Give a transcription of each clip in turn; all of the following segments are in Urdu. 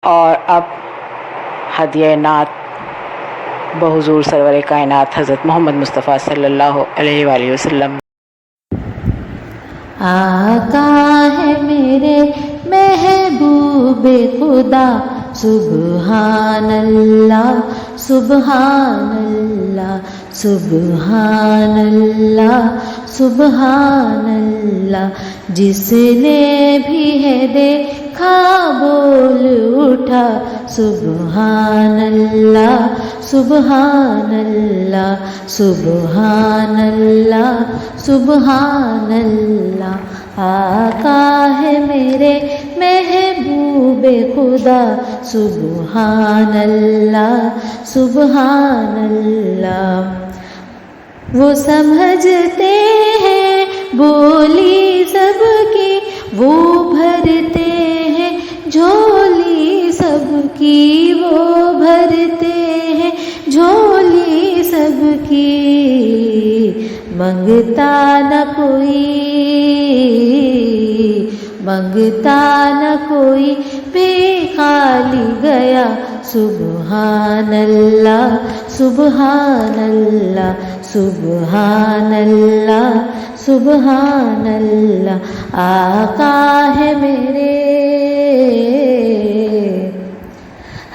اور اب ہدیہ نعت بحضور سرور کائنات حضرت محمد مصطفیٰ صلی اللہ علیہ وآلہ وسلم۔ آقا ہے میرے محبوب خدا، سبحان اللہ سبحان اللہ سبحان اللہ سبحان اللہ، جس نے بھی ہے دیکھا بول اٹھا سبحان اللہ سبحان اللہ سبحان اللہ سبحان اللہ۔ آقا ہے میرے محبوب خدا، سبحان اللہ سبحان اللہ۔ وہ سمجھتے ہیں بولی سب کی، وہ بھرتے ہیں جھولی سب کی، وہ بھرتے ہیں جھولی سب کی، منگتا نہ کوئی منگتا نہ کوئی بھی خالی گیا سبحان اللہ سبحان اللہ سبحان اللہ سبحان اللہ۔ آقا ہے میرے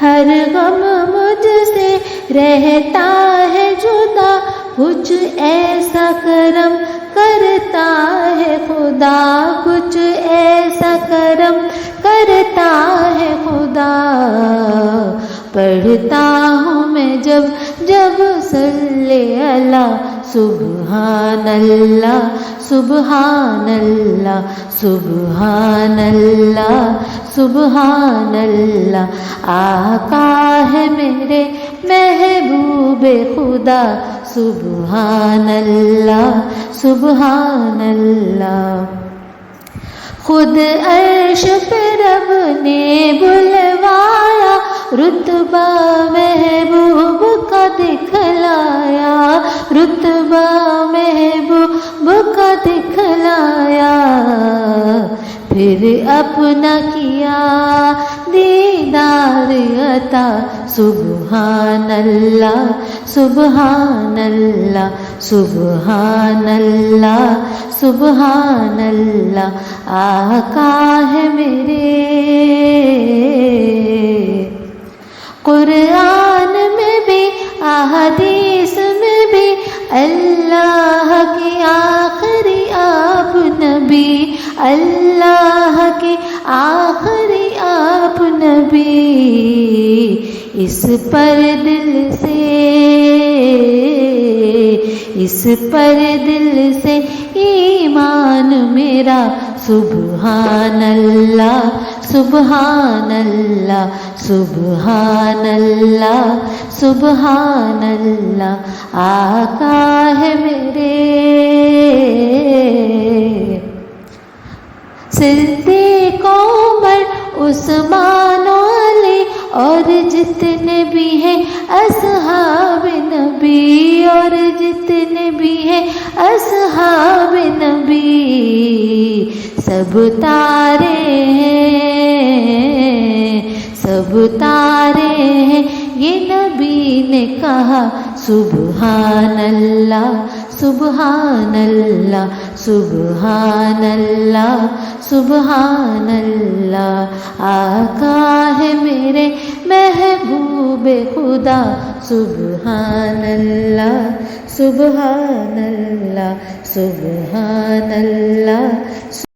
ہر غم مجھ سے رہتا ہے جدا، کچھ ایسا کرم کرتا ہے خدا، کچھ ایسا کرم کرتا ہے خدا، پڑھتا ہوں میں جب جب صلی اللہ سبحان اللہ سبحان اللہ سبحان اللہ سبحان اللہ۔ آقا ہے میرے محبوب خدا، سبحان اللہ سبحان اللہ۔ خود عرش پہ رب نے بلوایا، رتبہ محبوب کا دکھلایا، رتبہ محبوب کا دکھلایا، پھر اپنا کیا دیدار عطا سبحان اللہ سبحان اللہ سبحان اللہ سبحان اللہ۔ آقا ہے میرے قرآن میں بھی احادیث میں بھی اللہ کی آخری آپ نبی، اللہ کی آخری آپ نبی، اس پر دل سے اس پر دل سے ایمان میرا سبحان اللہ سبحان اللہ سبحان اللہ سبحان اللہ۔ آقا ہے میرے صدیق عمر عثمان علی اور جتنے بھی ہیں اصحاب نبی، اور جتنے بھی ہیں اصحاب نبی، سب تارے ہیں سب تارے ہیں، یہ نبی نے کہا سبحان اللہ سبحان اللہ سبحان اللہ سبحان اللہ۔ آقا ہے میرے محبوب خدا، سبحان اللہ سبحان اللہ سبحان اللہ۔